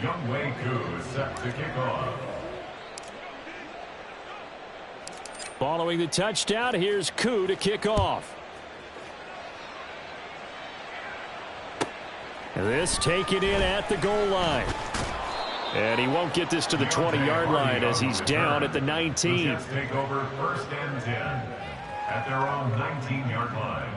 Set to kick off. Following the touchdown, here's Koo to kick off. This taken in at the goal line. And he won't get this to the 20-yard line as he's down at the 19. Jets take over 1st and 10 at their own 19-yard line.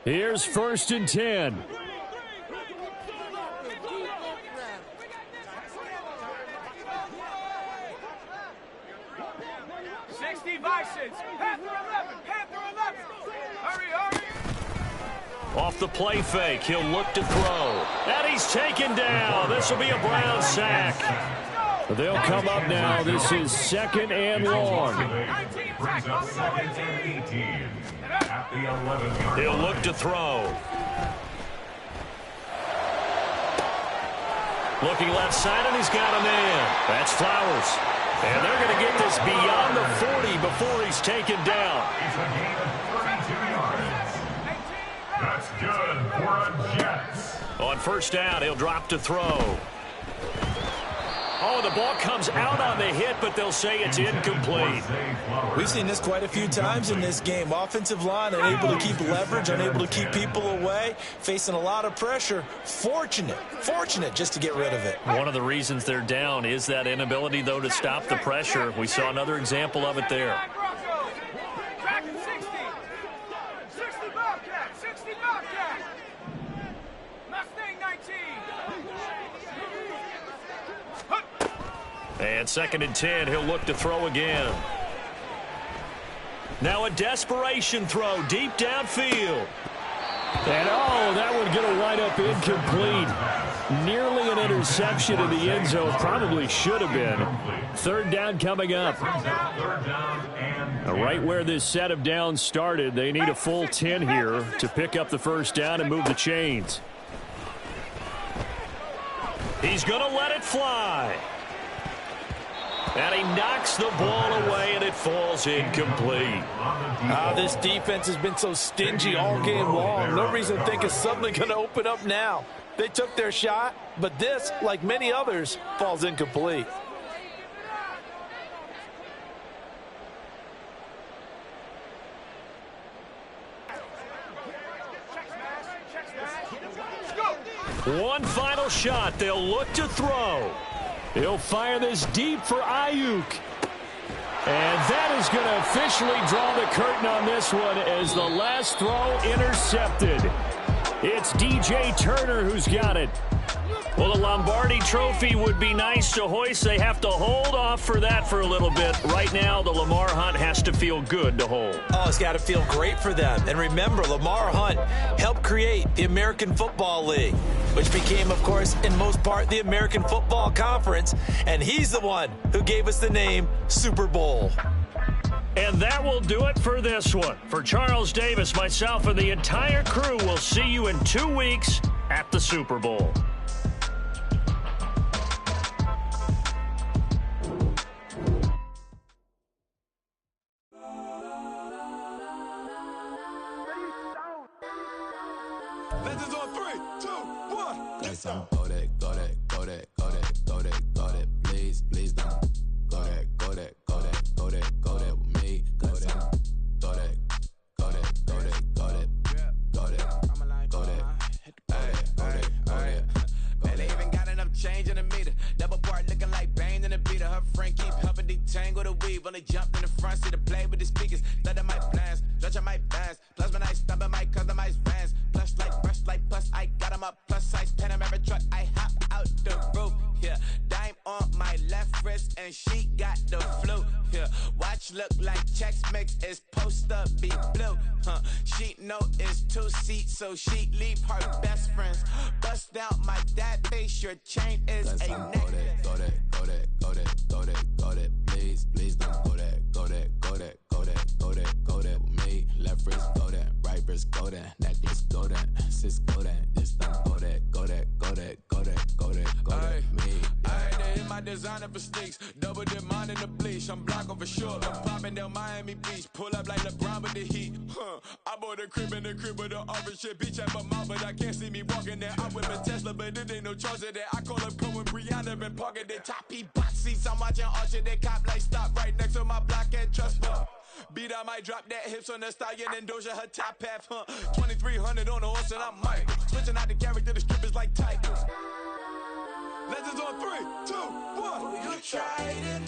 Here's 1st and 10. Off the play fake, he'll look to throw. And he's taken down. This will be a Brown sack. They'll come up now. This is 2nd and long. Brings up 2nd and 18 at the 11-yard line. He'll look to throw. Looking left side, and he's got a man. That's Flowers. And they're going to get this beyond the 40 before he's taken down. It's a gain of 32 yards. That's good for a Jets. On 1st down, he'll drop to throw. Oh, the ball comes out on the hit, but they'll say it's incomplete. We've seen this quite a few times in this game. Offensive line unable to keep leverage, unable to keep people away, facing a lot of pressure. Fortunate just to get rid of it. One of the reasons they're down is that inability, though, to stop the pressure. We saw another example of it there. And 2nd and 10, he'll look to throw again. Now a desperation throw deep downfield. And that would get a wind-up incomplete. Nearly an interception in the end zone. Probably should have been. 3rd down coming up. Right where this set of downs started, they need a full 10 here to pick up the 1st down and move the chains. He's going to let it fly. And he knocks the ball away, and it falls incomplete. This defense has been so stingy all game long. No reason to think it's suddenly going to open up now. They took their shot, but this, like many others, falls incomplete. One final shot. They'll look to throw. He'll fire this deep for Ayuk. And that is going to officially draw the curtain on this one as the last throw intercepted. It's DJ Turner who's got it. Well, the Lombardi Trophy would be nice to hoist. They have to hold off for that for a little bit. Right now, the Lamar Hunt has to feel good to hold. Oh, it's got to feel great for them. And remember, Lamar Hunt helped create the American Football League, which became, of course, in most part, the American Football Conference. And he's the one who gave us the name Super Bowl. And that will do it for this one. For Charles Davis, myself, and the entire crew, we'll see you in 2 weeks at the Super Bowl. Legends on 3, 2, 1. Let's go. Go that, go that, go that, go that, go that, go that. Please, please don't. Go that, go that, go that, go that, go that with me. Go that, go that, go that, go that, go that, go that, go that. Man, they even got enough change in the meter. Double part looking like Bane in the beater. Her friend keep helping detangle the weave. Only jumped in the front seat to play with the speakers. Thunder my plans, judge my plans. Plus when I stumble my customized vans. Plus like brush like plus I got them up. Plus size Panamera truck. I hop out the roof. Yeah, dime on my left wrist and she got the flu. Yeah, watch look like Chex Mix is post up be blue. She know it's 2 seats, so she leave her best friends. Bust out my dad face. Your chain is a necklace. Go that, go that, go that, go that, go that. Please, please don't. Go that, go that, go that, go that, go that, go that with me. Left wrist, go that, right wrist, go that, necklace, go that, sis, go that. Just don't go that, go that, go that, go that, go that, go that. Me. I had to hit my design. grinding for sneaks. Double dip mine in the bleach. I'm blocking for sure. I'm popping down Miami Beach. Pull up like LeBron with the heat. I bought a crib in the crib with the office shit. Beach at my mouth, but I can't see me walking there. I'm with a Tesla, but it ain't no charge of that. I call up Cohen, Brianna, and parking the top. He box seats. I'm watching Archer. They cop like stop right next to my block and trust me. Beat, I might drop that hips on the stallion and Doja her top half, 2300 on the horse and I'm Mike. Switching out the character, the strippers like Titans. Legends on 3, 2, 1. Oh, you tried it.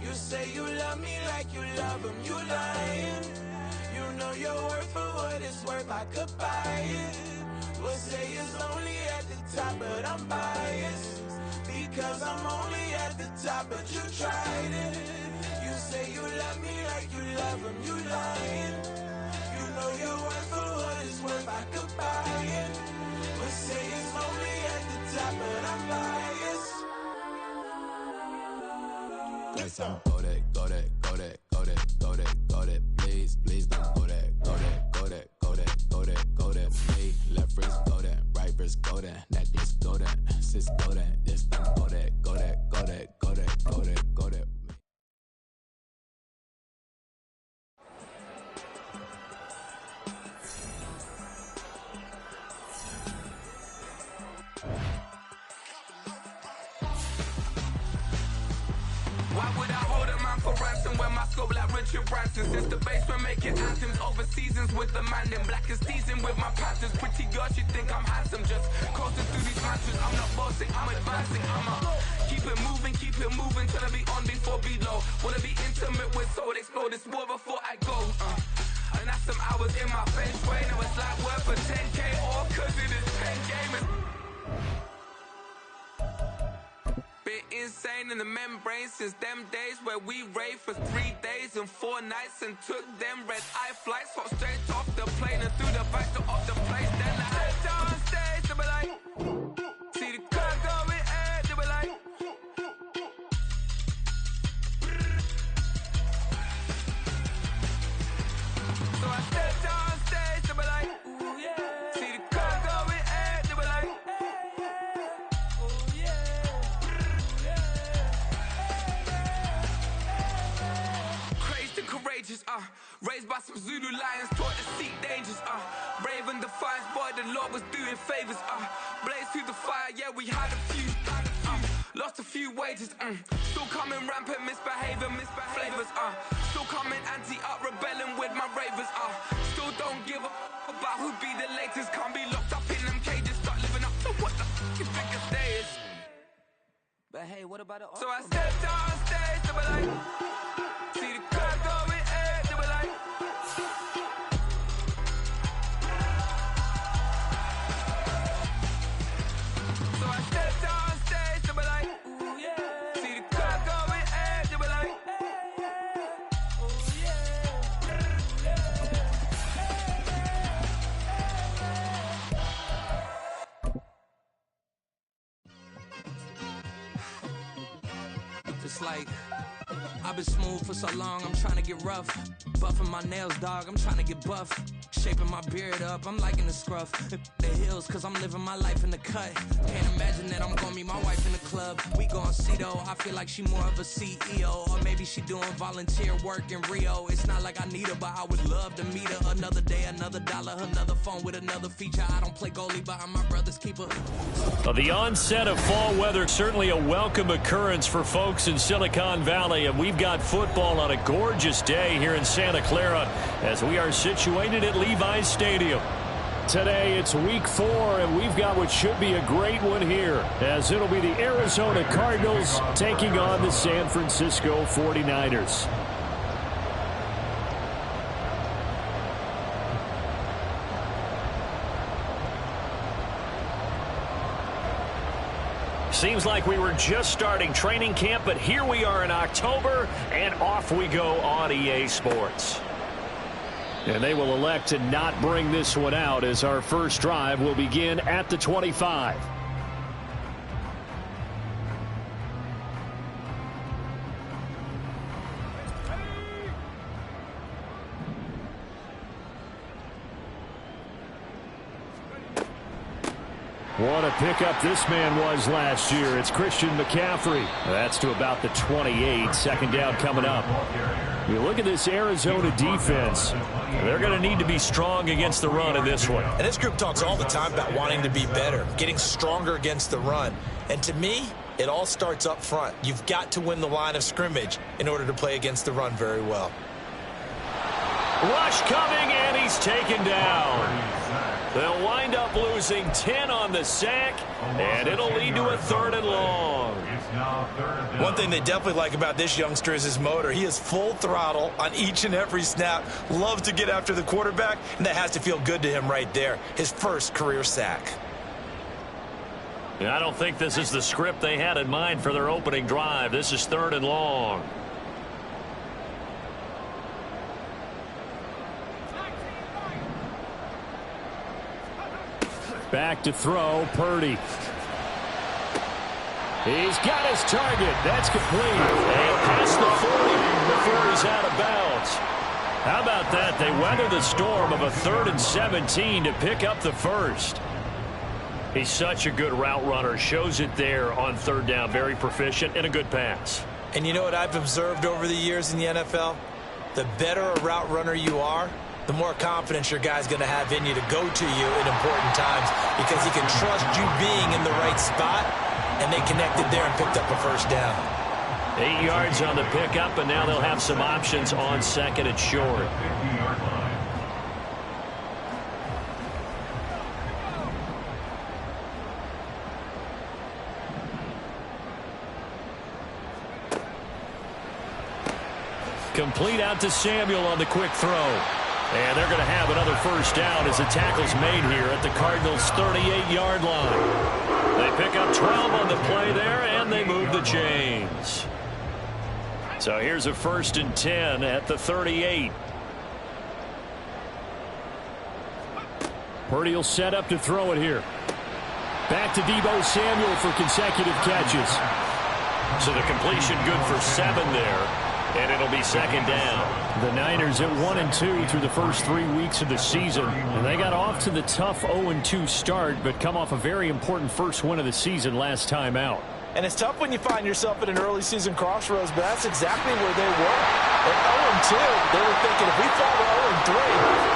You say you love me like you love him. You lying. You know your worth for what it's worth. I could buy it. We'll say it's only at the top, but I'm biased. Because I'm only at the top, but you tried it. You say you love me like you love him, you lying. You know your worth for what it's worth, I could buy it. But say it's only at the top, but I'm biased. Go that, go that, go that, go that, go that, go that. Please, please don't go that, go that, go that, go that, go that, go that. Me, left wrist, go that, right wrist, go that, necklace, go that, sis, go that, this thing, go that, go that, go that, go that, go that, go that. Why would I hold a man for ransom when my scope like Richard Branson? Since the basement making anthems over seasons with the man, then black is teasing with my patterns. Pretty girls, you think I'm handsome, just coasting through these mansions. I'm not bossing, I'm advancing, keep it moving till I be on before below. Wanna be intimate with soul, explore this war before I go. And that's some hours in my bench way. Now it's like worth for 10K all cause it is pen gaming. Been insane in the membrane since them days where we raved for 3 days and 4 nights and took them red eye flights, hop straight off the plane and through the back door of the place. Then I head down stage, they were like, see the car going air, they were like, so I stepped down stage, they were like, ooh yeah, see the car going air, they were like, oh yeah. Courageous, raised by some Zulu lions, taught to seek dangers, brave and defiant, boy, the Lord was doing favors, blaze through the fire, yeah, we had a few, lost a few wages, still coming rampant, misbehaving, flavors, still coming anti-up, rebelling with my ravers, still don't give a about who be the latest, can't be locked up in them cages, start living up to what the you think a day is. But hey, what about it? So I stepped on stage, they were like, see the crowd going air, they were like, so I stepped on stage, they were like, ooh yeah, see the crowd going air, they were like, oh yeah, It's like I've been smooth for so long, I'm trying to get rough. Buffing my nails, dog, I'm trying to get buff. Shaping my beard up, I'm liking the scruff. The hills, cause I'm living my life in the cut. Can't imagine that I'm gonna meet my wife in the club. We gon' see though, I feel like she more of a CEO. Or maybe she doing volunteer work in Rio. It's not like I need her, but I would love to meet her. Another day, another dollar, another phone with another feature. I don't play goalie, but I'm my brother's keeper. The onset of fall weather, certainly a welcome occurrence for folks in Silicon Valley. And we've got football on a gorgeous day here in Santa Clara as we are situated at Levi's Stadium. Today it's week 4, and we've got what should be a great one here, as it'll be the Arizona Cardinals taking on the San Francisco 49ers. Seems like we were just starting training camp, but here we are in October, and off we go on EA Sports. And they will elect to not bring this one out, as our first drive will begin at the 25. What a pickup this man was last year. It's Christian McCaffrey. That's to about the 28. Second down coming up. You look at this Arizona defense. They're going to need to be strong against the run in this one. And this group talks all the time about wanting to be better, getting stronger against the run. And to me, it all starts up front. You've got to win the line of scrimmage in order to play against the run very well. Rush coming, and he's taken down. They'll wind up losing 10 on the sack, and it'll lead to a 3rd and long. One thing they definitely like about this youngster is his motor. He is full throttle on each and every snap, loves to get after the quarterback, and that has to feel good to him right there. His first career sack. I don't think this is the script they had in mind for their opening drive. This is 3rd and long. Back to throw, Purdy. He's got his target. That's complete. And past the 40 before he's out of bounds. How about that? They weather the storm of a 3rd and 17 to pick up the first. He's such a good route runner. Shows it there on 3rd down. Very proficient and a good pass. And you know what I've observed over the years in the NFL? The better a route runner you are, the more confidence your guy's going to have in you to go to you in important times because he can trust you being in the right spot, and they connected there and picked up a first down. 8 yards on the pickup, and now they'll have some options on 2nd and short. Complete out to Samuel on the quick throw. And they're going to have another first down as the tackle's made here at the Cardinals' 38-yard line. They pick up 12 on the play there, and they move the chains. So here's a 1st and 10 at the 38. Purdy will set up to throw it here. Back to Deebo Samuel for consecutive catches. So the completion good for 7 there. And it'll be 2nd down. The Niners at 1-2 through the first 3 weeks of the season. And they got off to the tough 0-2 start, but come off a very important first win of the season last time out. And it's tough when you find yourself at an early season crossroads, but that's exactly where they were. At 0-2, they were thinking if we fall to 0-3,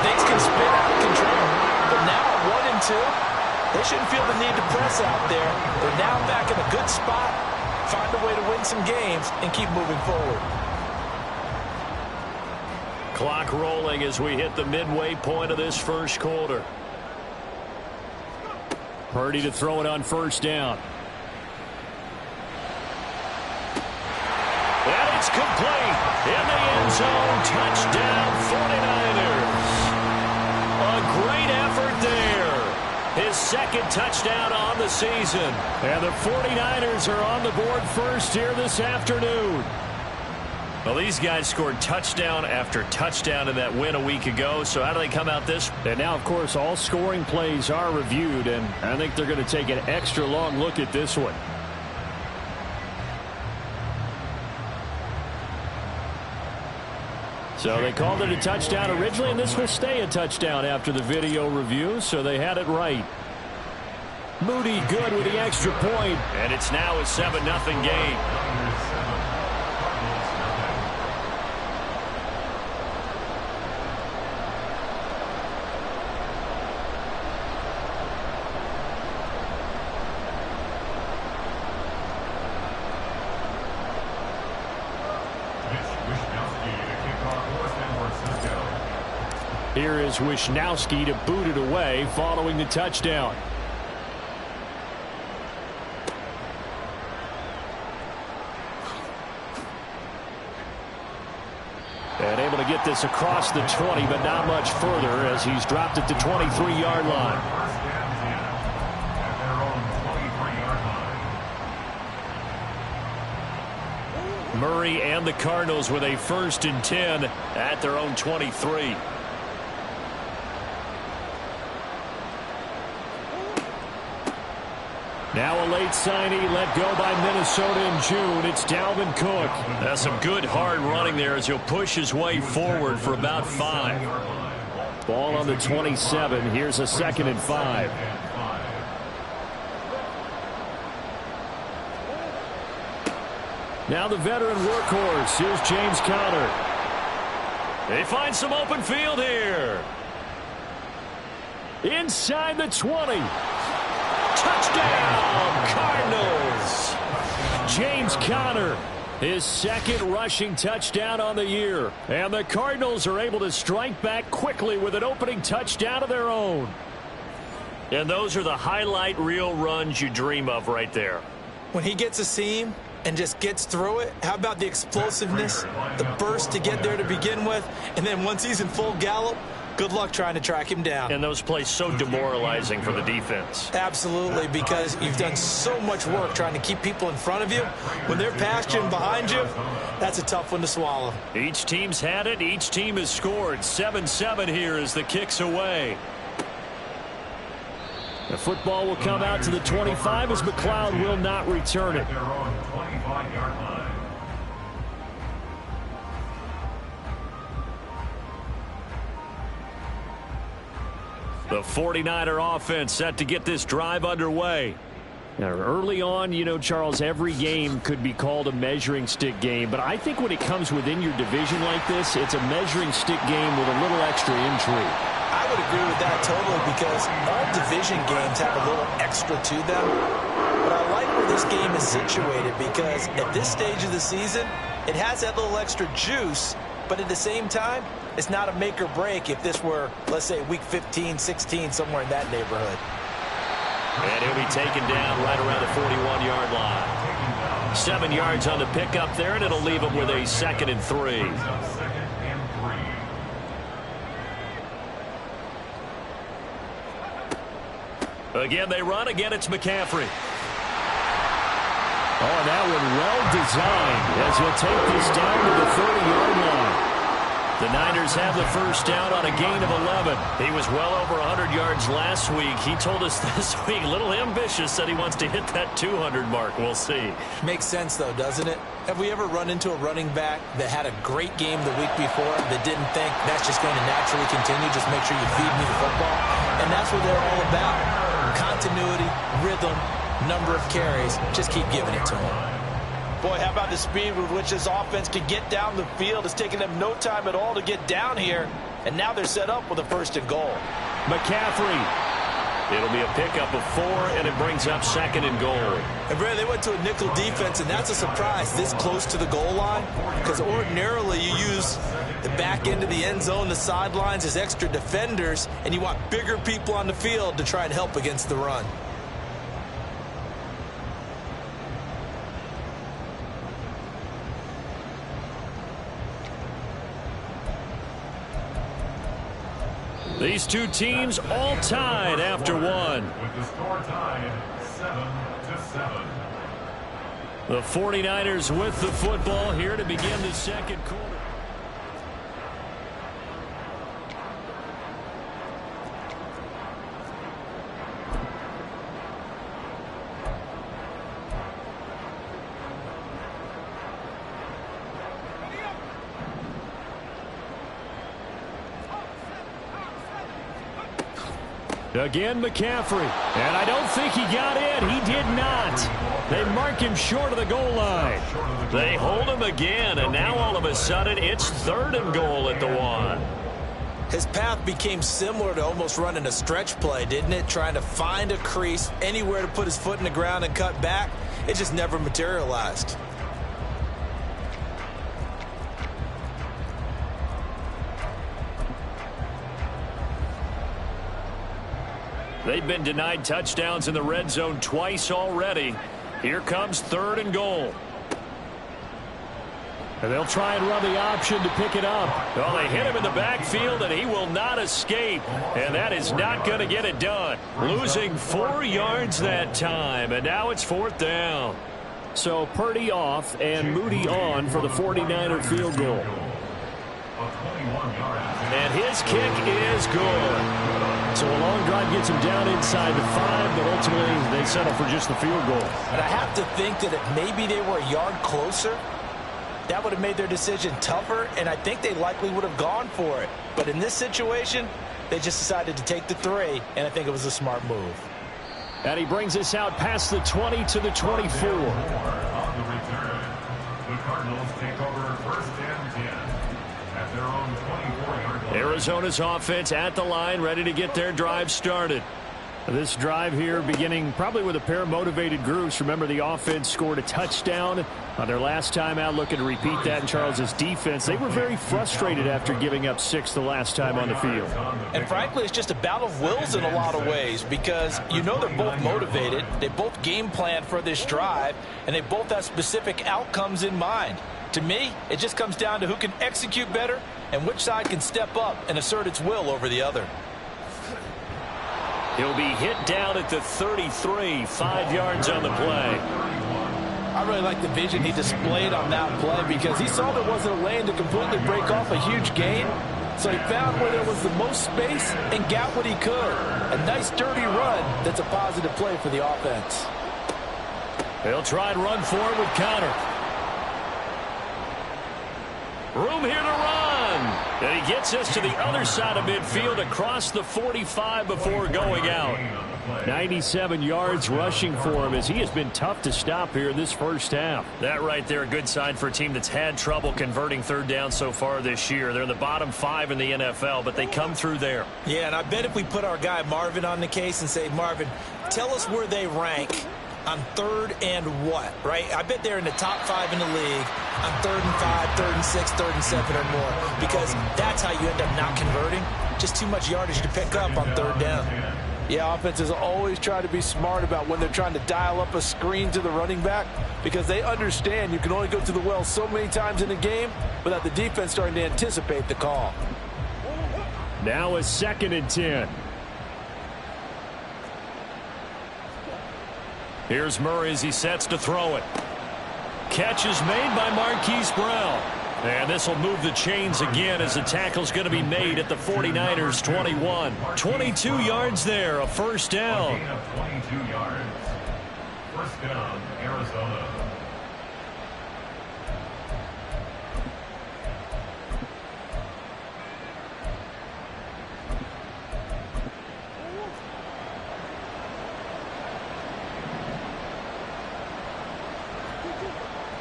things can spin out of control. But now at 1-2, they shouldn't feel the need to press out there. They're now back in a good spot, find a way to win some games, and keep moving forward. Clock rolling as we hit the midway point of this first quarter. Purdy to throw it on 1st down. And it's complete. In the end zone. Touchdown 49ers. A great effort there. His 2nd touchdown on the season. And the 49ers are on the board first here this afternoon. Well, these guys scored touchdown after touchdown in that win a week ago. So how do they come out this? And now, of course, all scoring plays are reviewed, and I think they're going to take an extra long look at this one. So they called it a touchdown originally, and this will stay a touchdown after the video review, so they had it right. Moody good with the extra point, and it's now a 7-0 game. Here is Wisnowski to boot it away following the touchdown. And able to get this across the 20, but not much further as he's dropped at the 23-yard line. Murray and the Cardinals with a 1st and 10 at their own 23. Now a late signee let go by Minnesota in June. It's Dalvin Cook. That's some good hard running there as he'll push his way forward for about 5. Ball on the 27. Here's a 2nd and 5. Now the veteran workhorse. Here's James Conner. They find some open field here. Inside the 20. Touchdown, Cardinals. James Conner, his second rushing touchdown on the year. And the Cardinals are able to strike back quickly with an opening touchdown of their own. And those are the highlight reel runs you dream of right there. When he gets a seam and just gets through it, how about the explosiveness, the burst to get there to begin with, and then once he's in full gallop, good luck trying to track him down. And those plays so demoralizing for the defense. Absolutely, because you've done so much work trying to keep people in front of you. When they're past you and behind you, that's a tough one to swallow. Each team's had it. Each team has scored. 7-7 here as the kick's away. The football will come out to the 25 as McLeod will not return it. Their own 25-yard line. The 49er offense set to get this drive underway. Now, early on, you know, Charles, every game could be called a measuring stick game, but I think when it comes within your division like this, it's a measuring stick game with a little extra intrigue. I would agree with that totally, because all division games have a little extra to them. But I like where this game is situated, because at this stage of the season, it has that little extra juice, but at the same time, it's not a make or break if this were, let's say, week 15, 16, somewhere in that neighborhood. And he'll be taken down right around the 41-yard line. 7 yards on the pickup there, and it'll leave him with a 2nd and 3. Again, they run. Again, it's McCaffrey. Oh, and that one well designed as he'll take this down to the 30-yard line. The Niners have the first down on a gain of 11. He was well over 100 yards last week. He told us this week, a little ambitious, that he wants to hit that 200 mark. We'll see. Makes sense, though, doesn't it? Have we ever run into a running back that had a great game the week before that didn't think that's just going to naturally continue? Just make sure you feed me the football. And that's what they're all about. Continuity, rhythm, number of carries. Just keep giving it to him. Boy, how about the speed with which this offense can get down the field? It's taken them no time at all to get down here. And now they're set up with a 1st and goal. McCaffrey. It'll be a pickup of 4, and it brings up 2nd and goal. And Brad, they went to a nickel defense, and that's a surprise this close to the goal line, because ordinarily you use the back end of the end zone, the sidelines as extra defenders, and you want bigger people on the field to try and help against the run. These two teams all tied after one. With the score tied 7-7. The 49ers with the football here to begin the second quarter. Again, McCaffrey. And I don't think he got in. He did not. They mark him short of the goal line. They hold him again, and now all of a sudden it's 3rd and goal at the 1. His path became similar to almost running a stretch play, didn't it? Trying to find a crease, anywhere to put his foot in the ground and cut back. It just never materialized. They've been denied touchdowns in the red zone twice already. Here comes 3rd and goal. And they'll try and run the option to pick it up. Well, they hit him in the backfield, and he will not escape. And that is not going to get it done. Losing 4 yards that time, and now it's 4th down. So Purdy off and Moody on for the 49er field goal. And his kick is good. So a long drive gets him down inside the 5, but ultimately they settle for just the field goal. And I have to think that if maybe they were a yard closer, that would have made their decision tougher, and I think they likely would have gone for it. But in this situation, they just decided to take the 3, and I think it was a smart move. And he brings us out past the 20 to the 24. On the return, the Cardinals take over 1st and 10 at their own 24-yard line. Arizona's offense at the line, ready to get their drive started. This drive here beginning probably with a pair of motivated groups. Remember, the offense scored a touchdown on their last time out, looking to repeat that in Charles's defense. They were very frustrated after giving up 6 the last time on the field. And frankly, it's just a battle of wills in a lot of ways, because you know they're both motivated. They both game plan for this drive, and they both have specific outcomes in mind. To me, it just comes down to who can execute better and which side can step up and assert its will over the other. He'll be hit down at the 33, 5 yards on the play. I really like the vision he displayed on that play, because he saw there wasn't a lane to completely break off a huge gain. So he found where there was the most space and got what he could. A nice dirty run that's a positive play for the offense. They'll try and run for it with Connor. Room here to run. And he gets us to the other side of midfield across the 45 before going out. 97 yards rushing for him, as he has been tough to stop here this first half. That right there, a good sign for a team that's had trouble converting third down so far this year. They're in the bottom 5 in the NFL, but they come through there. Yeah, and I bet if we put our guy Marvin on the case and say, Marvin, tell us where they rank on 3rd and what, right? I bet they're in the top 5 in the league on 3rd and 5, 3rd and 6, 3rd and 7 or more, because that's how you end up not converting. Just too much yardage to pick up on 3rd down. Yeah, offenses always try to be smart about when they're trying to dial up a screen to the running back, because they understand you can only go to the well so many times in a game without the defense starting to anticipate the call. Now a 2nd and 10. Here's Murray as he sets to throw it. Catch is made by Marquise Brown. And this will move the chains again, as the tackle's going to be made at the 49ers 21. 22 yards there, a first down. A gain of 22 yards. First down, Arizona.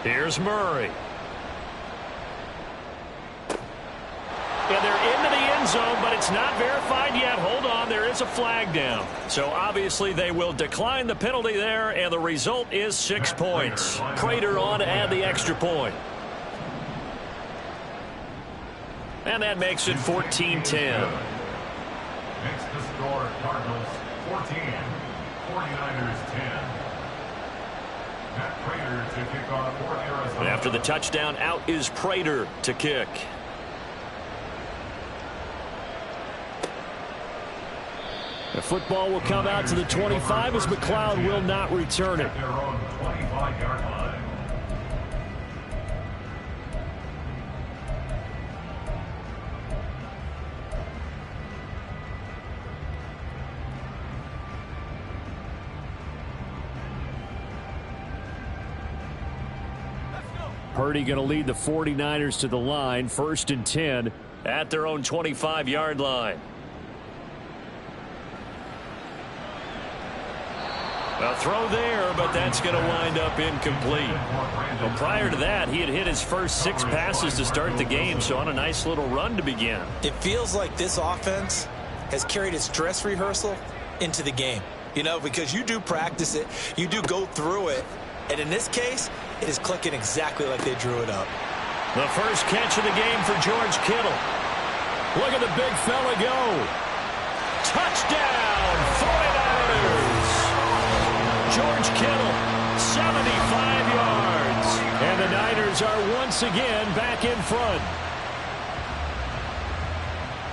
Here's Murray. And they're into the end zone, but it's not verified yet. Hold on, there is a flag down. So obviously they will decline the penalty there, and the result is 6 points. Prater on to add the extra point. And that makes it 14-10. Makes the score Cardinals 14, 49ers 10. Matt Prater to kick off for Arizona. And after the touchdown, out is Prater to kick. The football will come out to the 25 as McLeod will not return it. At their own 25-yard line. Purdy going to lead the 49ers to the line, 1st and 10 at their own 25-yard line. A throw there, but that's going to wind up incomplete. Well, prior to that, he had hit his first 6 passes to start the game, so on a nice little run to begin. It feels like this offense has carried its dress rehearsal into the game. You know, because you do practice it, you do go through it, and in this case, it is clicking exactly like they drew it up. The first catch of the game for George Kittle. Look at the big fella go. Touchdown, 49ers. George Kittle, 75 yards. And the Niners are once again back in front.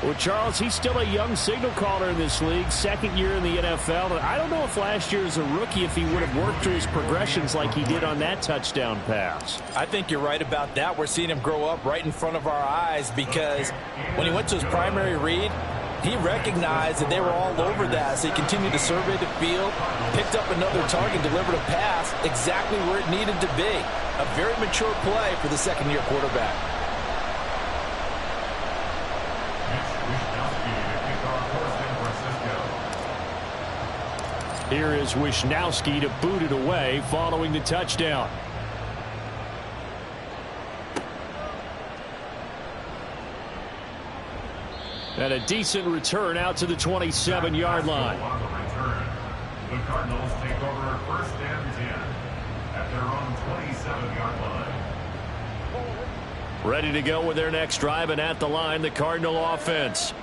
Well, Charles, he's still a young signal caller in this league, 2nd year in the NFL. And I don't know if last year as a rookie if he would have worked through his progressions like he did on that touchdown pass. I think you're right about that. We're seeing him grow up right in front of our eyes, because when he went to his primary read, he recognized that they were all over that, so he continued to survey the field, picked up another target, delivered a pass exactly where it needed to be. A very mature play for the 2nd-year quarterback. Here is Wishnowski to boot it away following the touchdown. And a decent return out to the 27-yard line. On the return, the Cardinals take over 1st and 10 at their own 27-yard line. Ready to go with their next drive, and at the line, the Cardinal offense.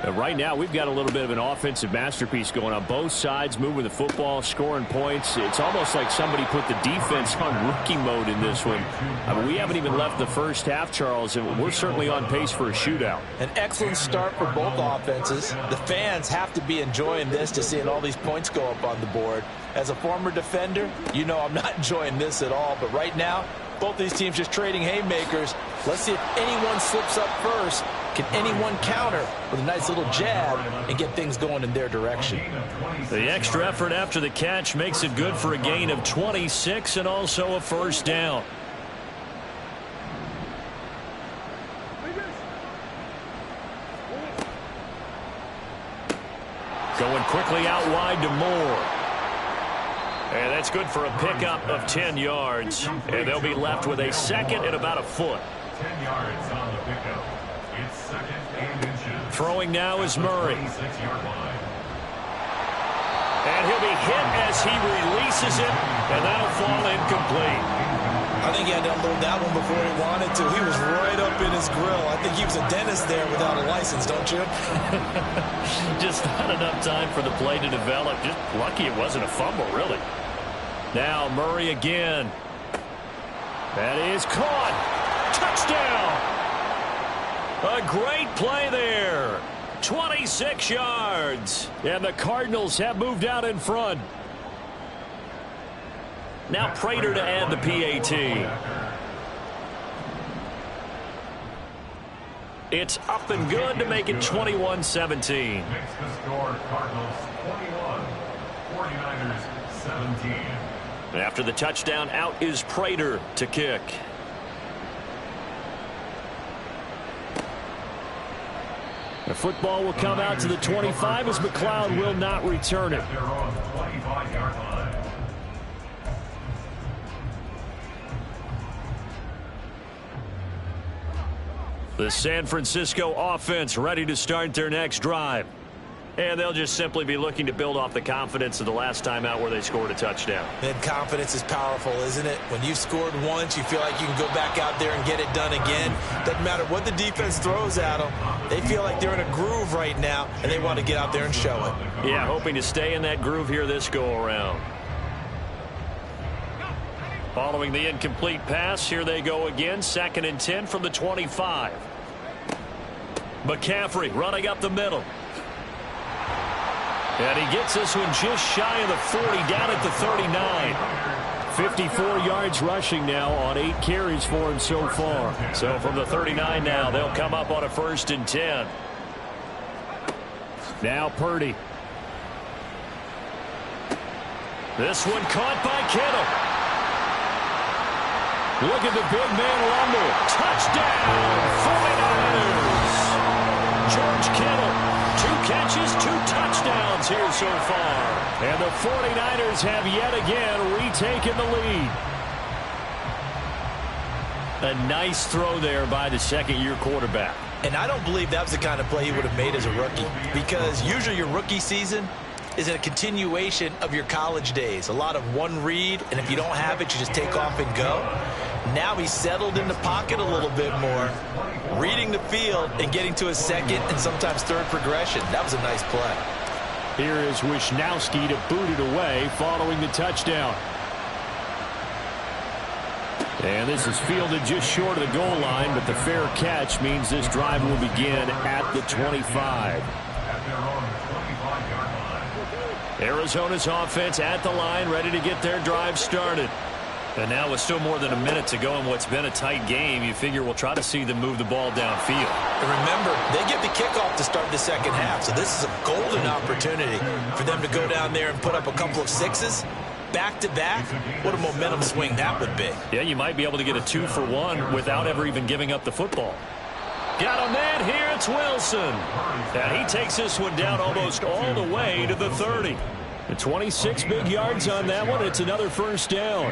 And right now, we've got a little bit of an offensive masterpiece going on. Both sides moving the football, scoring points. It's almost like somebody put the defense on rookie mode in this one. I mean, we haven't even left the first half, Charles, and we're certainly on pace for a shootout. An excellent start for both offenses. The fans have to be enjoying this, to seeing all these points go up on the board. As a former defender, you know I'm not enjoying this at all. But right now, both these teams just trading haymakers. Let's see if anyone slips up first. Can anyone counter with a nice little jab and get things going in their direction? The extra effort after the catch makes it good for a gain of 26 and also a first down. Going quickly out wide to Moore. And that's good for a pickup of 10 yards. And they'll be left with a second and about a foot. 10 yards on the pickup. It's 2nd and inches. Throwing now is Murray. 26-yard line. And he'll be hit as he releases it, and that'll fall incomplete. I think he had to unload that one before he wanted to. He was right up in his grill. I think he was a dentist there without a license, don't you? Just not enough time for the play to develop. Just lucky it wasn't a fumble, really. Now Murray again. That is caught. Touchdown. A great play there. 26 yards. And the Cardinals have moved out in front. Now Prater to add the PAT. It's up and good to make it 21-17. Makes the score Cardinals 21, 49ers 17. After the touchdown, out is Prater to kick. The football will come out to the 25 as McLeod will not return it. Their own 25-yard line. The San Francisco offense ready to start their next drive. And they'll just simply be looking to build off the confidence of the last time out where they scored a touchdown. And confidence is powerful, isn't it? When you've scored once, you feel like you can go back out there and get it done again. Doesn't matter what the defense throws at them. They feel like they're in a groove right now, and they want to get out there and show it. Yeah, hoping to stay in that groove here this go-around. Following the incomplete pass, here they go again. 2nd and 10 from the 25. McCaffrey running up the middle. And he gets this one just shy of the 40, down at the 39. 54 yards rushing now on 8 carries for him so far. So from the 39 now, they'll come up on a 1st and 10. Now Purdy. This one caught by Kittle. Look at the big man rumble. Touchdown, 49ers. George Kittle. 2 catches, 2 touchdowns here so far. And the 49ers have yet again retaken the lead. A nice throw there by the second-year quarterback. And I don't believe that was the kind of play he would have made as a rookie, because usually your rookie season is a continuation of your college days. A lot of one read, and if you don't have it, you just take off and go. Now he's settled in the pocket a little bit more, reading the field and getting to his second and sometimes third progression. That was a nice play. Here is Wisnowski to boot it away following the touchdown. And this is fielded just short of the goal line, but the fair catch means this drive will begin at the 25. At their own 25-yard line. Arizona's offense at the line, ready to get their drive started. And now with still more than a minute to go in what's been a tight game, you figure we'll try to see them move the ball downfield. And remember, they get the kickoff to start the second half, so this is a golden opportunity for them to go down there and put up a couple of sixes back-to-back. What a momentum swing that would be. Yeah, you might be able to get a 2-for-1 without ever even giving up the football. Got a man here, it's Wilson. And he takes this one down almost all the way to the 30. The 26 big yards on that one. It's another first down.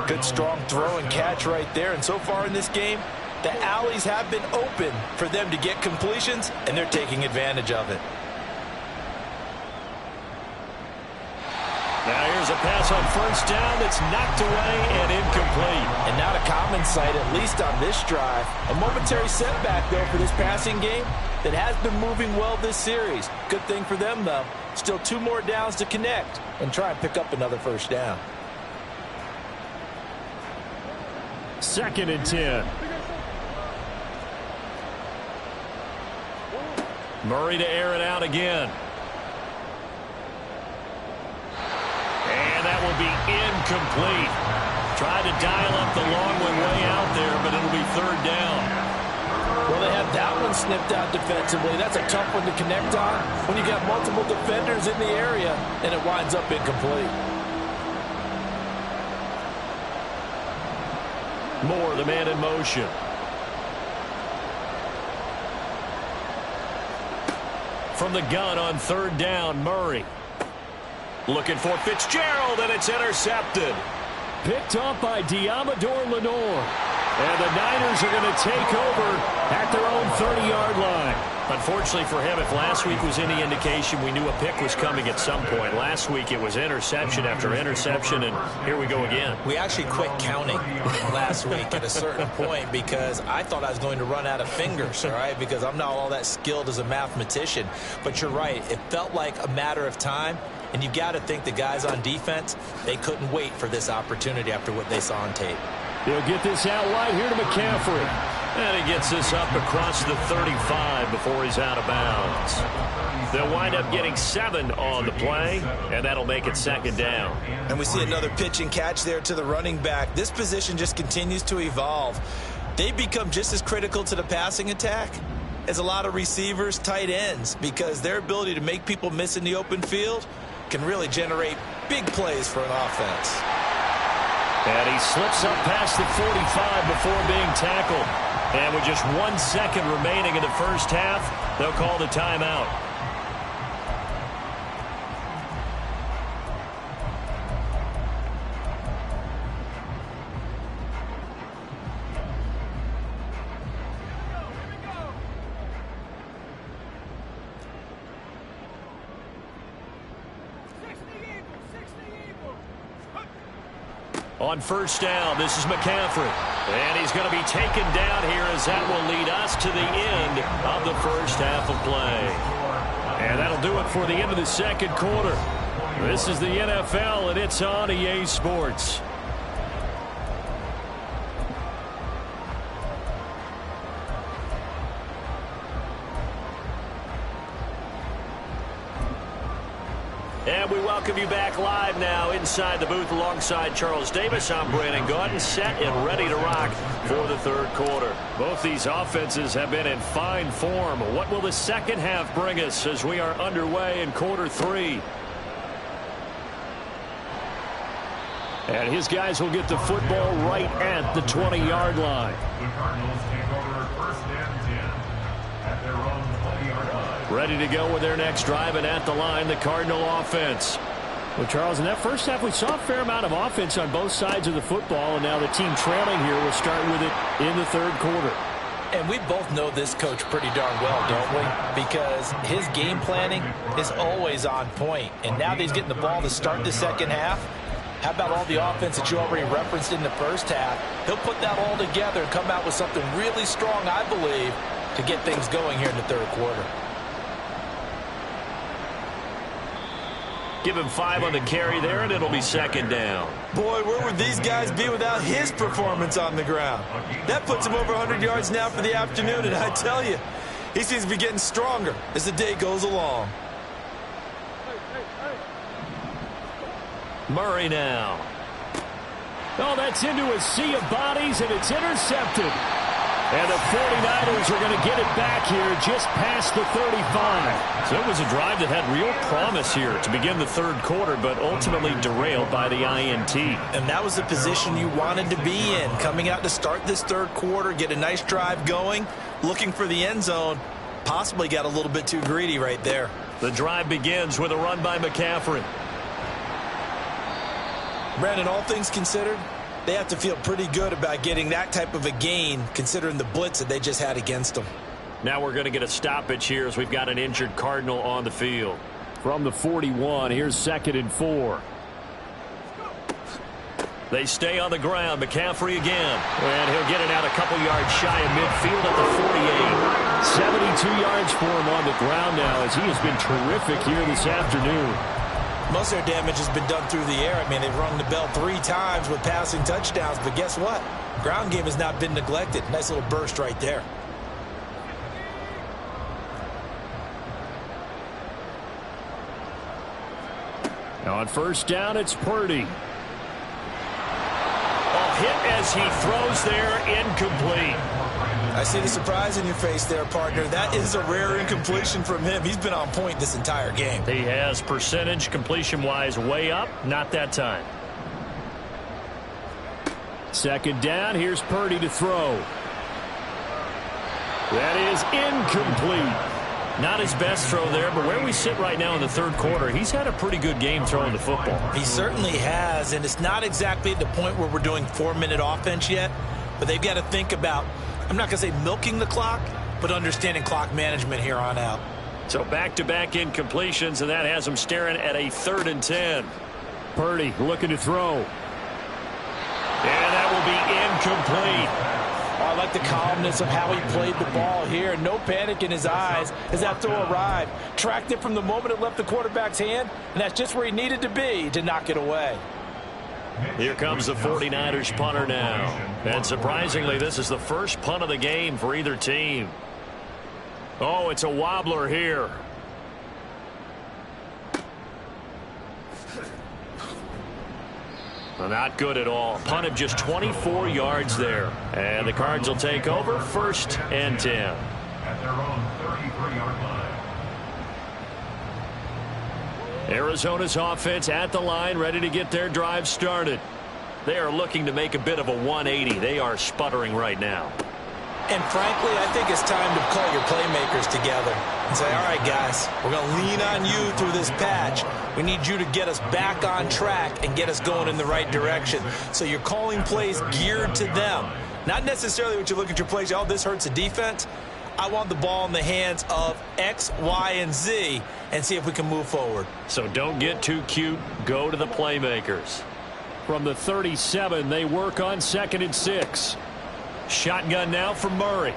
Good strong throw and catch right there. And so far in this game, The alleys have been open for them to get completions, and they're taking advantage of it. Now here's a pass on first down that's knocked away and incomplete. And not a common sight, at least on this drive. A momentary setback, though, for this passing game that has been moving well this series. Good thing for them, though. Still 2 more downs to connect and try and pick up another first down. 2nd and 10. Murray to air it out again. And that will be incomplete. Tried to dial up the long one way out there, but it'll be 3rd down. Well, they have that one snipped out defensively. That's a tough one to connect on when you got multiple defenders in the area, and it winds up incomplete. Moore, the man in motion. From the gun on 3rd down, Murray. Looking for Fitzgerald, and it's intercepted. Picked off by Diamador Lenore. And the Niners are going to take over at their own 30-yard line. Unfortunately for him, if last week was any indication, we knew a pick was coming at some point. Last week it was interception after interception, and here we go again. We actually quit counting last week at a certain point because I thought I was going to run out of fingers, all right, because I'm not all that skilled as a mathematician. But you're right. It felt like a matter of time, and you've got to think the guys on defense, they couldn't wait for this opportunity after what they saw on tape. They'll get this out wide here to McCaffrey. And he gets this up across the 35 before he's out of bounds. They'll wind up getting 7 on the play, and that'll make it 2nd down. And we see another pitch and catch there to the running back. This position just continues to evolve. They become just as critical to the passing attack as a lot of receivers, tight ends, because their ability to make people miss in the open field can really generate big plays for an offense. And he slips up past the 45 before being tackled. And with just 1 second remaining in the first half, they'll call the timeout. On first down, this is McCaffrey. And he's going to be taken down here as that will lead us to the end of the first half of play. And that'll do it for the end of the 2nd quarter. This is the NFL, and it's on EA Sports. And we welcome you back live now inside the booth alongside Charles Davis. I'm Brandon Gaudin, set and ready to rock for the 3rd quarter. Both these offenses have been in fine form. What will the 2nd half bring us as we are underway in quarter 3? And his guys will get the football right at the 20-yard line. The Cardinals take over 1st and 10 at their own 20-yard line. Ready to go with their next drive, and at the line, the Cardinal offense. Well, Charles, in that first half, we saw a fair amount of offense on both sides of the football, and now the team trailing here will start with it in the 3rd quarter. And we both know this coach pretty darn well, don't we? Because his game planning is always on point. And now that he's getting the ball to start the 2nd half, how about all the offense that you already referenced in the first half? He'll put that all together and come out with something really strong, I believe, to get things going here in the 3rd quarter. Give him 5 on the carry there, and it'll be 2nd down. Boy, where would these guys be without his performance on the ground? That puts him over 100 yards now for the afternoon, and I tell you, he seems to be getting stronger as the day goes along. Murray now. Oh, that's into a sea of bodies, and it's intercepted. And the 49ers are going to get it back here just past the 35. So it was a drive that had real promise here to begin the 3rd quarter, but ultimately derailed by the INT. And that was the position you wanted to be in, coming out to start this 3rd quarter, get a nice drive going, looking for the end zone. Possibly got a little bit too greedy right there. The drive begins with a run by McCaffrey. Brandon, all things considered, They have to feel pretty good about getting that type of a gain, considering the blitz that they just had against them. Now we're going to get a stoppage here as we've got an injured Cardinal on the field. From the 41, here's 2nd and 4. They stay on the ground. McCaffrey again. And he'll get it out a couple yards shy of midfield at the 48. 72 yards for him on the ground now as he has been terrific here this afternoon. Most of their damage has been done through the air. I mean, they've rung the bell 3 times with passing touchdowns. But guess what? Ground game has not been neglected. Nice little burst right there. Now on first down, it's Purdy. Hit as he throws there, incomplete. I see the surprise in your face there, partner. That is a rare incompletion from him. He's been on point this entire game. He has percentage completion-wise way up, not that time. 2nd down, here's Purdy to throw. That is incomplete. Not his best throw there, but where we sit right now in the 3rd quarter, he's had a pretty good game throwing the football. He certainly has, and it's not exactly at the point where we're doing 4-minute offense yet, but they've got to think about, I'm not going to say milking the clock, but understanding clock management here on out. So back-to-back incompletions, and that has him staring at a 3rd and 10. Purdy looking to throw. And that will be incomplete. I like the calmness of how he played the ball here. No panic in his eyes as that throw arrived. Tracked it from the moment it left the quarterback's hand, and that's just where he needed to be to knock it away. Here comes the 49ers punter now. And surprisingly, this is the first punt of the game for either team. Oh, it's a wobbler here. Not good at all. Punt of just 24 yards there. And the Cards will take over 1st and 10. At their own 33-yard line. Arizona's offense at the line, ready to get their drive started. They are looking to make a bit of a 180. They are sputtering right now. And frankly, I think it's time to call your playmakers together and say, all right, guys, we're going to lean on you through this patch. We need you to get us back on track and get us going in the right direction. So you're calling plays geared to them. Not necessarily what you look at your plays, oh, this hurts the defense. I want the ball in the hands of X, Y, and Z and see if we can move forward. So don't get too cute. Go to the playmakers. From the 37, they work on 2nd and 6. Shotgun now for Murray.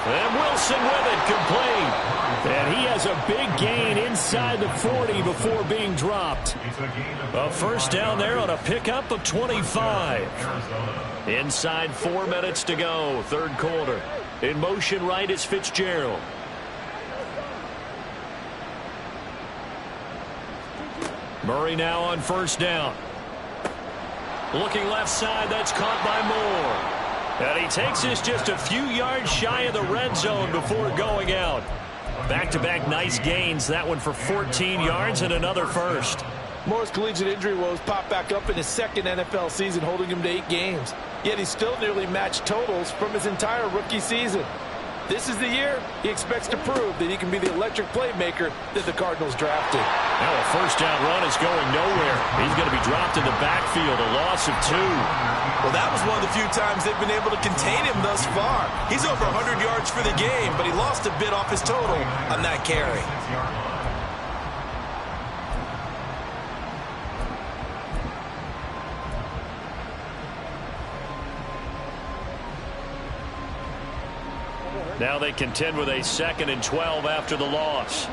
And Wilson with it, complete. And he has a big gain inside the 40 before being dropped. A first down there on a pickup of 25. Inside 4 minutes to go, 3rd quarter. In motion right is Fitzgerald. Murray now on first down. Looking left side, that's caught by Moore. And he takes this just a few yards shy of the red zone before going out. Back-to-back nice gains. That one for 14 yards and another first. Moore's collegiate injury woes popped back up in his 2nd NFL season, holding him to 8 games. Yet he still nearly matched totals from his entire rookie season. This is the year he expects to prove that he can be the electric playmaker that the Cardinals drafted. Now a first down run is going nowhere. He's going to be dropped in the backfield, a loss of 2. Well, that was one of the few times they've been able to contain him thus far. He's over 100 yards for the game, but he lost a bit off his total on that carry. Now they contend with a 2nd and 12 after the loss.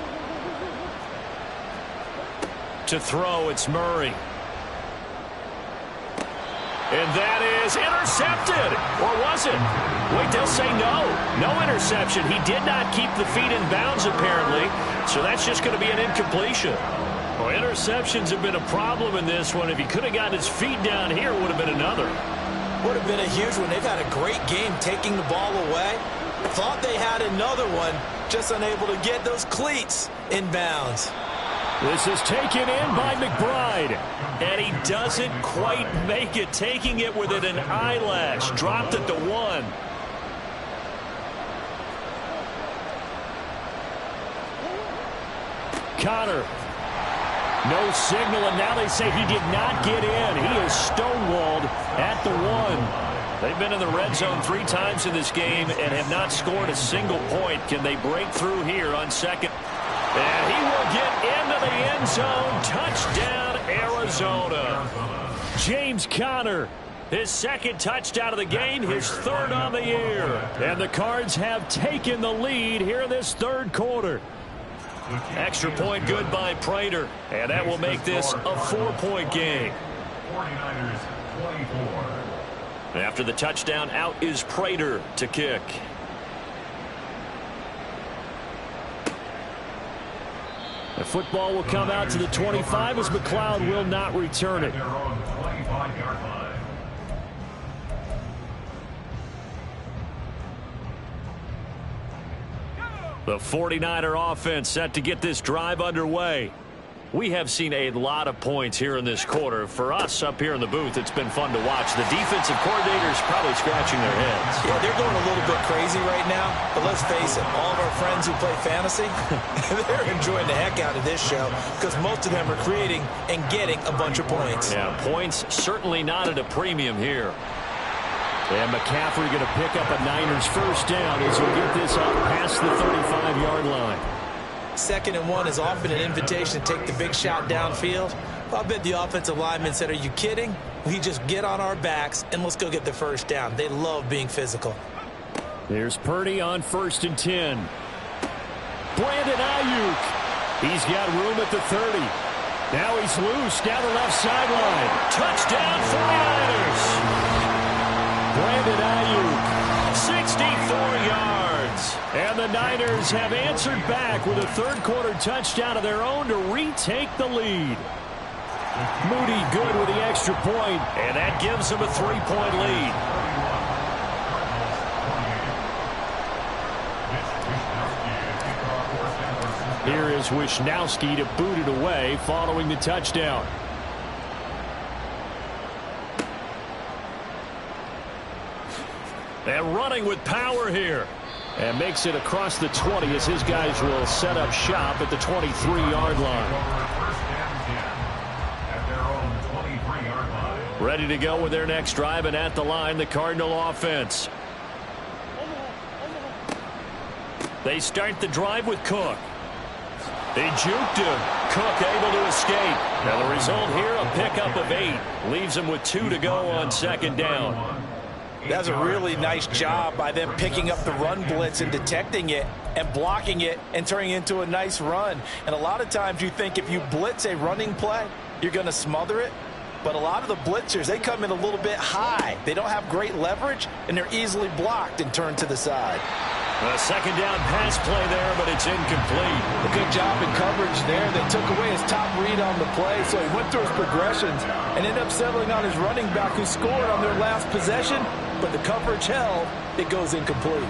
To throw, it's Murray. And that is intercepted. Or was it? Wait, they'll say no. No interception. He did not keep the feet in bounds, apparently. So that's just going to be an incompletion. Well, interceptions have been a problem in this one. If he could have gotten his feet down here, it would have been another. Would have been a huge one. They've had a great game taking the ball away. Thought they had another one, just unable to get those cleats in bounds. This is taken in by McBride. And he doesn't quite make it, taking it within an eyelash. Dropped at the 1. Connor. No signal, and now they say he did not get in. He is stonewalled at the 1. They've been in the red zone 3 times in this game and have not scored a single point. Can they break through here on second? And he will get into the end zone. Touchdown, Arizona. James Conner, his second touchdown of the game, his 3rd on the year. And the Cards have taken the lead here in this 3rd quarter. Extra point good by Prater, and that will make this a 4-point game. 49ers 24. After the touchdown, out is Prater to kick. The football will come out to the 25 as McLeod will not return it. Their own 25-yard line. The 49er offense set to get this drive underway. We have seen a lot of points here in this quarter. For us up here in the booth, it's been fun to watch. The defensive coordinators probably scratching their heads. Yeah, they're going a little bit crazy right now. But let's face it, all of our friends who play fantasy, they're enjoying the heck out of this show because most of them are creating and getting a bunch of points. Yeah, points certainly not at a premium here. And McCaffrey going to pick up a Niners first down as he'll get this up past the 35-yard line. 2nd and 1 is often an invitation to take the big shot downfield. I bet the offensive lineman said, are you kidding? We just get on our backs and let's go get the first down. They love being physical. There's Purdy on 1st and 10. Brandon Ayuk. He's got room at the 30. Now he's loose down the left sideline. Touchdown 49ers. Brandon Ayuk, 64 yards. And the Niners have answered back with a 3rd quarter touchdown of their own to retake the lead. Moody good with the extra point, and that gives them a 3-point lead. Here is Wishnowski to boot it away following the touchdown. And running with power here. And makes it across the 20 as his guys will set up shop at the 23-yard line. At their own 23-yard line. Ready to go with their next drive, and at the line, the Cardinal offense. They start the drive with Cook. They juked him. Cook able to escape. Now the result here, a pickup of 8. Leaves him with 2 to go on 2nd down. That's a really nice job by them picking up the run blitz and detecting it and blocking it and turning it into a nice run. And a lot of times you think if you blitz a running play, you're going to smother it. But a lot of the blitzers, they come in a little bit high. They don't have great leverage, and they're easily blocked and turned to the side. A 2nd down pass play there, but it's incomplete. A good job in coverage there. They took away his top read on the play, so he went through his progressions and ended up settling on his running back who scored on their last possession, but the coverage held. It goes incomplete.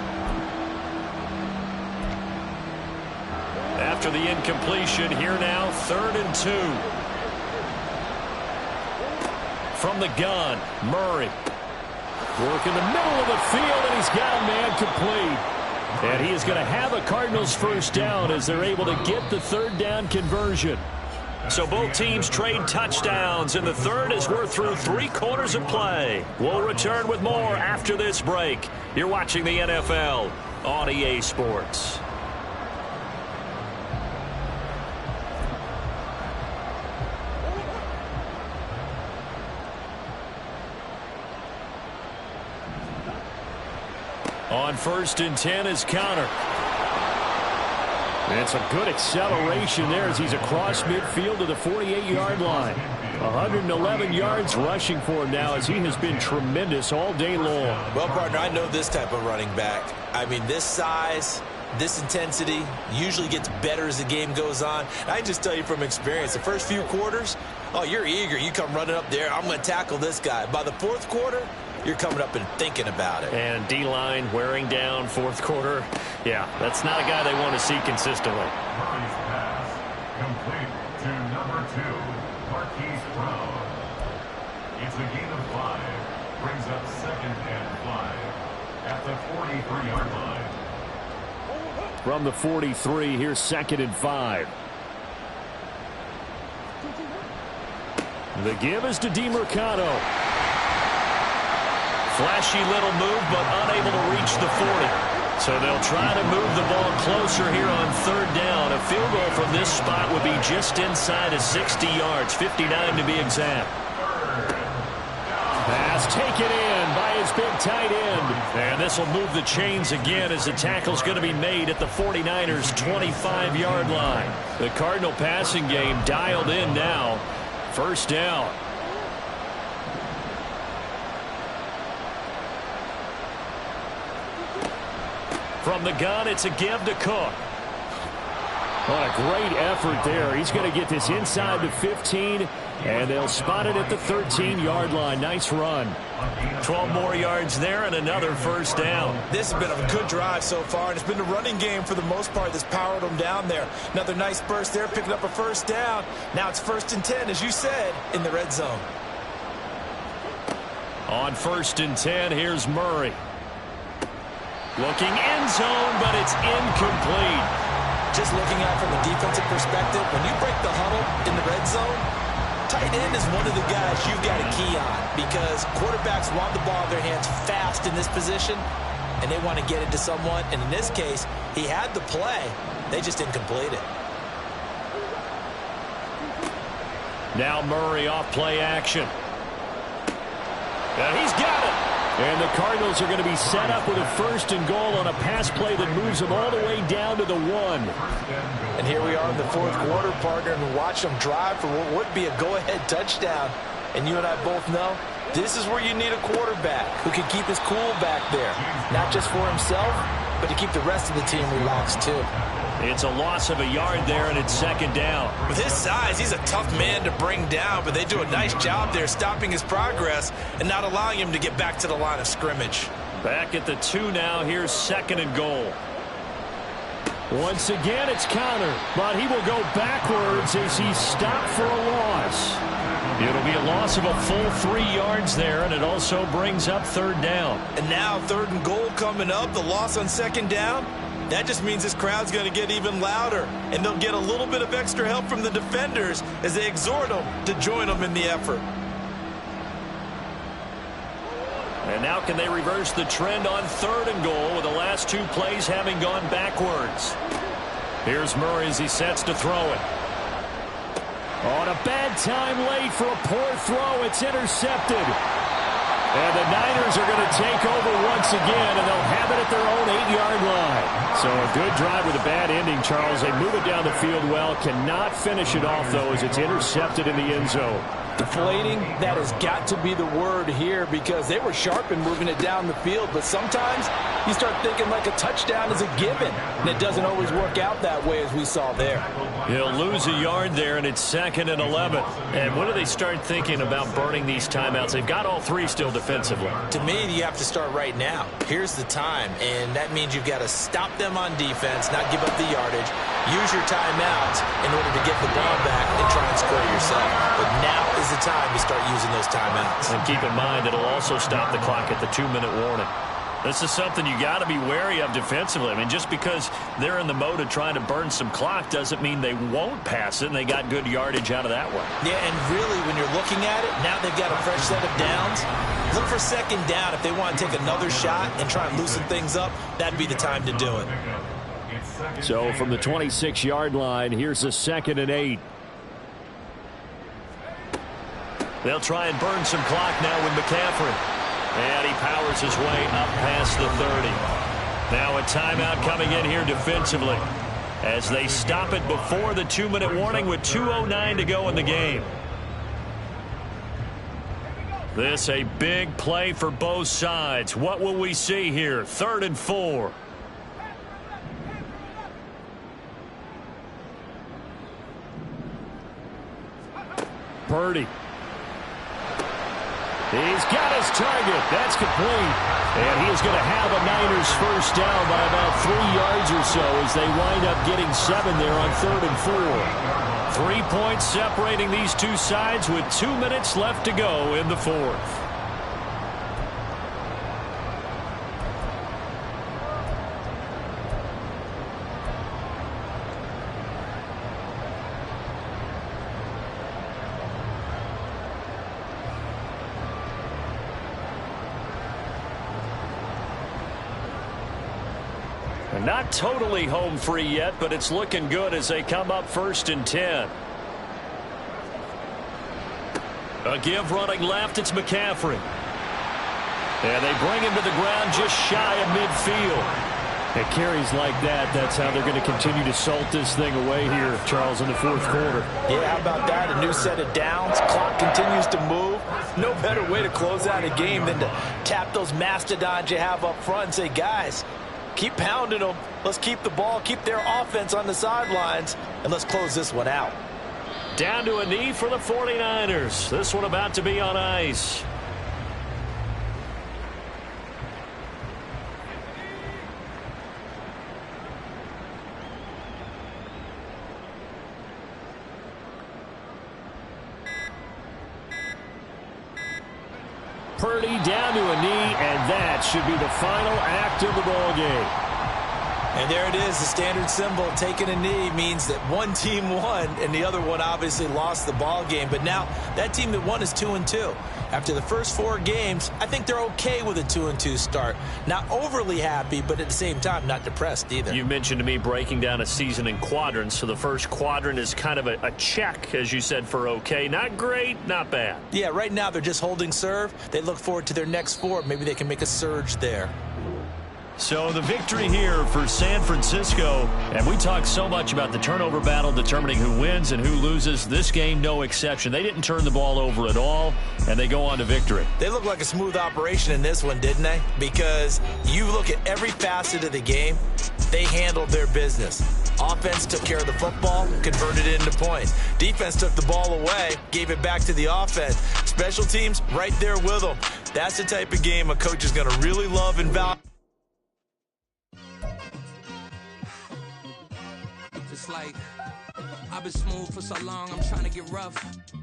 After the incompletion, here now, 3rd and 2. From the gun, Murray. Work in the middle of the field, and he's got a man complete. And he is going to have a Cardinals first down as they're able to get the 3rd down conversion. So both teams trade touchdowns in the 3rd as we're through 3 quarters of play. We'll return with more after this break. You're watching the NFL on EA Sports. On 1st and 10 is Conner. And it's a good acceleration there as he's across midfield to the 48-yard line. 111 yards rushing for him now as he has been tremendous all day long. Well, partner, I know this type of running back. I mean, this size, this intensity usually gets better as the game goes on. I just tell you from experience, the first few quarters, oh, you're eager. You come running up there. I'm going to tackle this guy. By the 4th quarter, you're coming up and thinking about it. And D-line wearing down 4th quarter. Yeah, that's not a guy they want to see consistently. Murray's pass complete to number 2, Marquise Brown. It's a gain of 5. Brings up 2nd and 5 at the 43-yard line. From the 43, here's 2nd and 5. The give is to DeMercado. Flashy little move, but unable to reach the 40. So they'll try to move the ball closer here on third down. A field goal from this spot would be just inside of 60 yards, 59 to be exact. Pass taken in by his big tight end. And this will move the chains again as the tackle's going to be made at the 49ers' 25-yard line. The Cardinal passing game dialed in now. First down. From the gun, it's a give to Cook. What a great effort there. He's going to get this inside the 15, and they'll spot it at the 13-yard line. Nice run. 12 more yards there and another first down. This has been a good drive so far, and it's been the running game for the most part that's powered them down there. Another nice burst there, picking up a first down. Now it's 1st and 10, as you said, in the red zone. On 1st and 10, here's Murray. Looking end zone, but it's incomplete. Just looking at it from a defensive perspective, when you break the huddle in the red zone, tight end is one of the guys you've got to key on because quarterbacks want the ball in their hands fast in this position, and they want to get it to someone. And in this case, he had the play. They just didn't complete it. Now Murray off play action. And he's got it. And the Cardinals are going to be set up with a 1st and goal on a pass play that moves them all the way down to the 1. And here we are in the 4th quarter, partner, and watch them drive for what would be a go-ahead touchdown. And you and I both know this is where you need a quarterback who can keep his cool back there, not just for himself, but to keep the rest of the team relaxed too. It's a loss of a yard there, and it's 2nd down. With his size, he's a tough man to bring down, but they do a nice job there stopping his progress and not allowing him to get back to the line of scrimmage. Back at the 2 now. Here's 2nd and goal. Once again, it's Connor, but he will go backwards as he's stopped for a loss. It'll be a loss of a full 3 yards there, and it also brings up 3rd down. And now 3rd and goal coming up, the loss on 2nd down. That just means this crowd's going to get even louder, and they'll get a little bit of extra help from the defenders as they exhort them to join them in the effort. And now can they reverse the trend on 3rd and goal with the last 2 plays having gone backwards? Here's Murray as he sets to throw it. On a bad time late for a poor throw. It's intercepted. And the Niners are going to take over once again, and they'll have it at their own 8-yard line. So a good drive with a bad ending, Charles. They move it down the field well. Cannot finish it off, though, as it's intercepted in the end zone. Deflating, that has got to be the word here because they were sharp in moving it down the field. But sometimes you start thinking like a touchdown is a given, and it doesn't always work out that way as we saw there. He'll lose a yard there, and it's 2nd and 11. And when do they start thinking about burning these timeouts? They've got all 3 still defensively. To me, you have to start right now. Here's the time, and that means you've got to stop them on defense, not give up the yardage, use your timeouts in order to get the ball back and try and score yourself. But now is the time to start using those timeouts. And keep in mind, it'll also stop the clock at the 2-minute warning. This is something you got to be wary of defensively. I mean, just because they're in the mode of trying to burn some clock doesn't mean they won't pass it, and they got good yardage out of that one. Yeah, and really, when you're looking at it, now they've got a fresh set of downs. Look for 2nd down. If they want to take another shot and try and loosen things up, that'd be the time to do it. So from the 26-yard line, here's a 2nd and 8. They'll try and burn some clock now with McCaffrey. And he powers his way up past the 30. Now a timeout coming in here defensively as they stop it before the 2-minute warning with 2:09 to go in the game. This a big play for both sides. What will we see here? 3rd and 4. Purdy. He's got his target. That's complete. And he is going to have a Niners first down by about 3 yards or so as they wind up getting 7 there on 3rd and 4. 3 points separating these two sides with 2 minutes left to go in the 4th. And not totally home free yet, but it's looking good as they come up 1st and 10. A give running left, it's McCaffrey. And they bring him to the ground just shy of midfield. At carries like that, that's how they're going to continue to salt this thing away here, Charles, in the 4th quarter. Yeah, how about that? A new set of downs. Clock continues to move. No better way to close out a game than to tap those mastodons you have up front and say, guys, keep pounding them. Let's keep the ball, keep their offense on the sidelines, and let's close this one out. Down to a knee for the 49ers. This one about to be on ice. Purdy down to a knee, and that should be the final act of the ball game. And there it is, the standard symbol. Taking a knee means that one team won, and the other one obviously lost the ball game. But now that team that won is 2-2. After the first 4 games, I think they're okay with a 2-2 start. Not overly happy, but at the same time, not depressed either. You mentioned to me breaking down a season in quadrants. So the first quadrant is kind of a check, as you said, for okay. Not great, not bad. Yeah, right now they're just holding serve. They look forward to their next 4. Maybe they can make a surge there. So the victory here for San Francisco, and we talk so much about the turnover battle determining who wins and who loses. This game, no exception. They didn't turn the ball over at all, and they go on to victory. They look like a smooth operation in this one, didn't they? Because you look at every facet of the game, they handled their business. Offense took care of the football, converted it into points. Defense took the ball away, gave it back to the offense. Special teams, right there with them. That's the type of game a coach is going to really love and value. It's like I've been smooth for so long, I'm trying to get rough.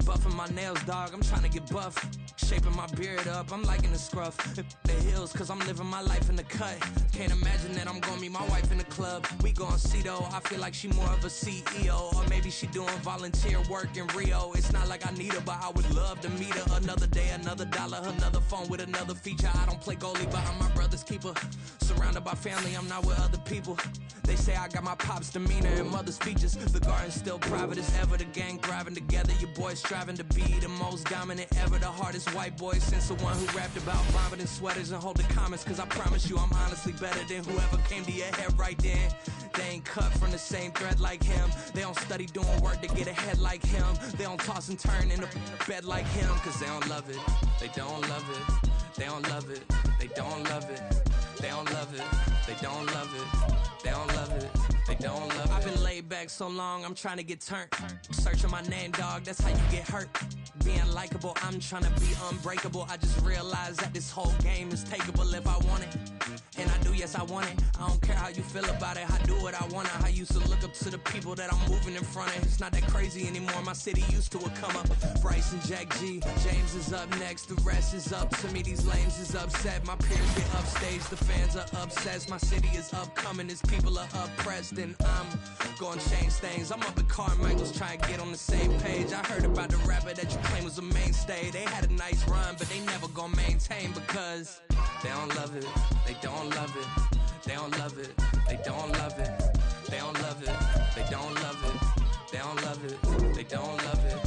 Buffing my nails, dog, I'm trying to get buff. Shaping my beard up, I'm liking the scruff. The hills, cause I'm living my life in the cut. Can't imagine that I'm gonna meet my wife in the club. We gon' see though, I feel like she more of a CEO. Or maybe she doing volunteer work in Rio. It's not like I need her, but I would love to meet her. Another day, another dollar, another phone with another feature. I don't play goalie, but I'm my brother's keeper. Surrounded by family, I'm not with other people. They say I got my pop's demeanor and mother's features. The garden's still private as ever. The gang thriving together. Your boys striving to be the most dominant ever. The hardest white boy since the one who rapped about vomiting sweaters and hold the comments. Cause I promise you I'm honestly better than whoever came to your head right then. They ain't cut from the same thread like him. They don't study doing work to get ahead like him. They don't toss and turn in the bed like him. Cause they don't love it. They don't love it. They don't love it. They don't love it. They don't love it. They don't love it. They don't love it. They don't love it. I've been laid back so long, I'm trying to get turned. Searching my name, dog, that's how you get hurt. Being likable, I'm trying to be unbreakable. I just realized that this whole game is takeable if I want it. And I do, yes, I want it. I don't care how you feel about it. I do what I want. I used to look up to the people that I'm moving in front of. It's not that crazy anymore. My city used to a come up. Bryce and Jack G. James is up next. The rest is up to me. These lames is upset. My peers get upstage. The fans are obsessed. My city is upcoming. These people are oppressed. And I'm gonna change things. I'm up at Carmichael's trying to get on the same page. I heard about the rapper that you claim was a mainstay. They had a nice run, but they never gonna maintain because they don't love it. They don't love it. They don't love it. They don't love it. They don't love it. They don't love it. They don't love it. They don't love it.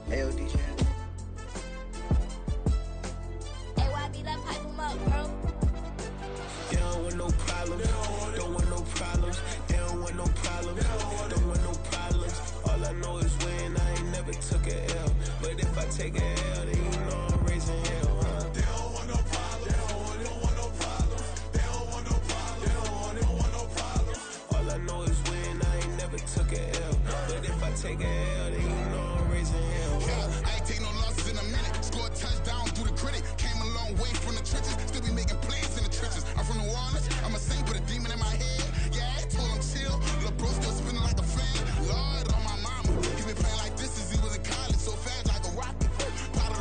Hey, yo, DJ. Hey, YB, that pipe him up, bro. You don't want no problems. Don't want no problems. You don't want no problems. Don't want no problems. All I know is when I ain't never took a L. But if I take a L, then you know I'm raising hell, huh? They don't want no problems. They don't want no problems. They don't want no problems. They don't want no problems. All I know is when I ain't never took a L. But if I take a L, then you know I'm raising hell, huh? Yeah, I ain't take no losses in a minute. Score a touchdown through the critic. Came a long way from the trenches. Still be making plays in the trenches. I'm from New Orleans. I'm a saint with a demon in my head. Yeah, I told him chill. Lil' bro still spinning like a fan. Lord on my mama. He been playing like this since he was in college. So fast like a rocket. Pot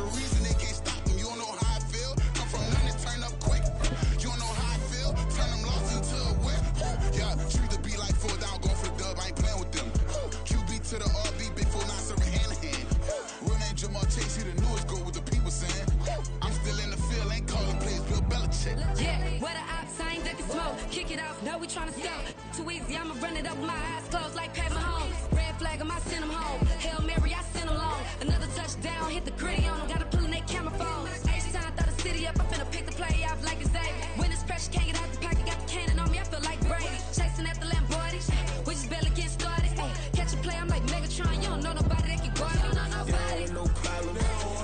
it off, now we tryna sell. Too easy, I'ma run it up with my eyes closed like Pat Mahomes. Red flag, I might send him home. Hail Mary, I send him long. Another touchdown, hit the gritty on him. Gotta pull in that camera phone. H-time, throw the city up. I'm finna pick the play off like it's David. When it's pressure, can't get out the pocket. Got the cannon on me, I feel like Brady. Chasing at the Lamborghini. We just barely get started. Ay, catch a play, I'm like Megatron. You don't know nobody that can guard it. You don't know nobody. No problem.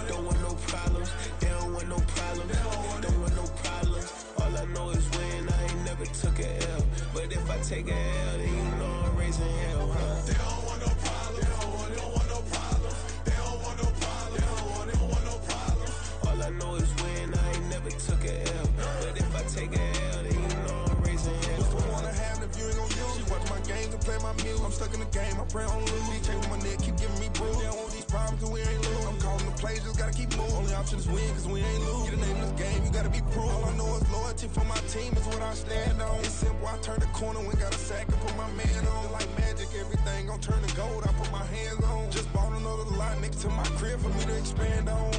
Don't want no problems. They don't want no problems. Don't want no problems. All I know is win. I ain't never took a L. But if I take a L, then you know I'm raising hell, huh? They don't want no problems. They don't want no problems. They don't want no problems. They don't want no problems. All I know is win. I ain't never took a L. But if I take a L, then you know I'm raising hell. What's the point of having if you ain't gon' use? She watch my games and play my music. I'm stuck in the game. I pray on lose. DJ with my neck keep giving me bruise. They don't want these problems 'cause we ain't lose. I'm calling the plays, just gotta keep moving. Only option is win 'cause we ain't lose. Get a name in this game, you gotta be proof. All I know is loyalty for my team is what I stand on. It's simple, I turn the corner when got a sack and put my man on. Like magic, everything gon' turn to gold. I put my hands on. Just bought another lot next to my crib for me to expand on.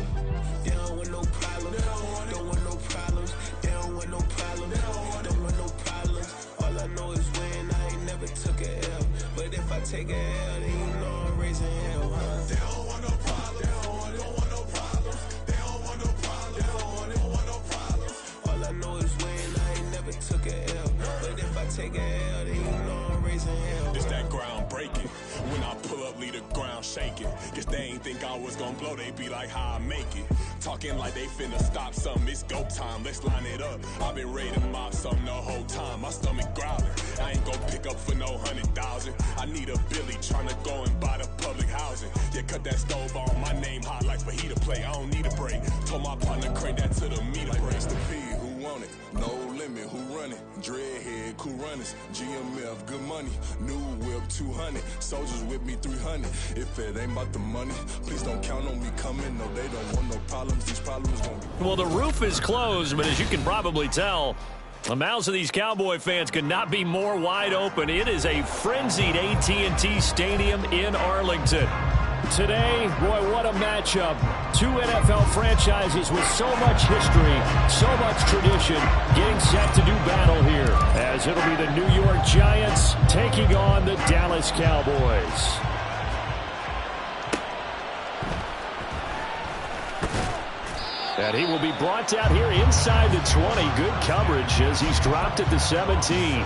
They don't want no problems. Don't want no problems. They don't want no problems. Don't want no problems. All I know is win. I ain't never took a L. But if I take a L, then you know I'm raising hell, huh? They don't want no problems. They don't want no problems. They don't want no problems. They don't want no problems. All I know is win. I ain't never took a L. But if I take a L, then you know I'm raising hell. It's that ground breaking. When I pull up, leave the ground shaking. Guess they ain't think I was gonna blow. They be like, how I make it. Talking like they finna stop something. It's go time. Let's line it up. I've been ready to mob something the whole time. My stomach growling. I ain't gon' pick up for no 100,000. I need a Billy tryna go and buy the public housing. Yeah, cut that stove on. My name hot like fajita play. I don't need a break. Told my partner crank that to the meter break. Race the P, who want it? No limit, who run it? Dreadhead, cool runners. GMF, good money. New whip, 200. Soldiers with me, 300. If it ain't about the money, please don't count on me coming. No, they don't want no problems. These problems gon' be. Well, the roof is closed, but as you can probably tell, the mouths of these Cowboy fans could not be more wide open. It is a frenzied AT&T Stadium in Arlington. Today, boy, what a matchup. Two NFL franchises with so much history, so much tradition, getting set to do battle here, as it'll be the New York Giants taking on the Dallas Cowboys. And he will be brought down here inside the 20. Good coverage as he's dropped at the 17.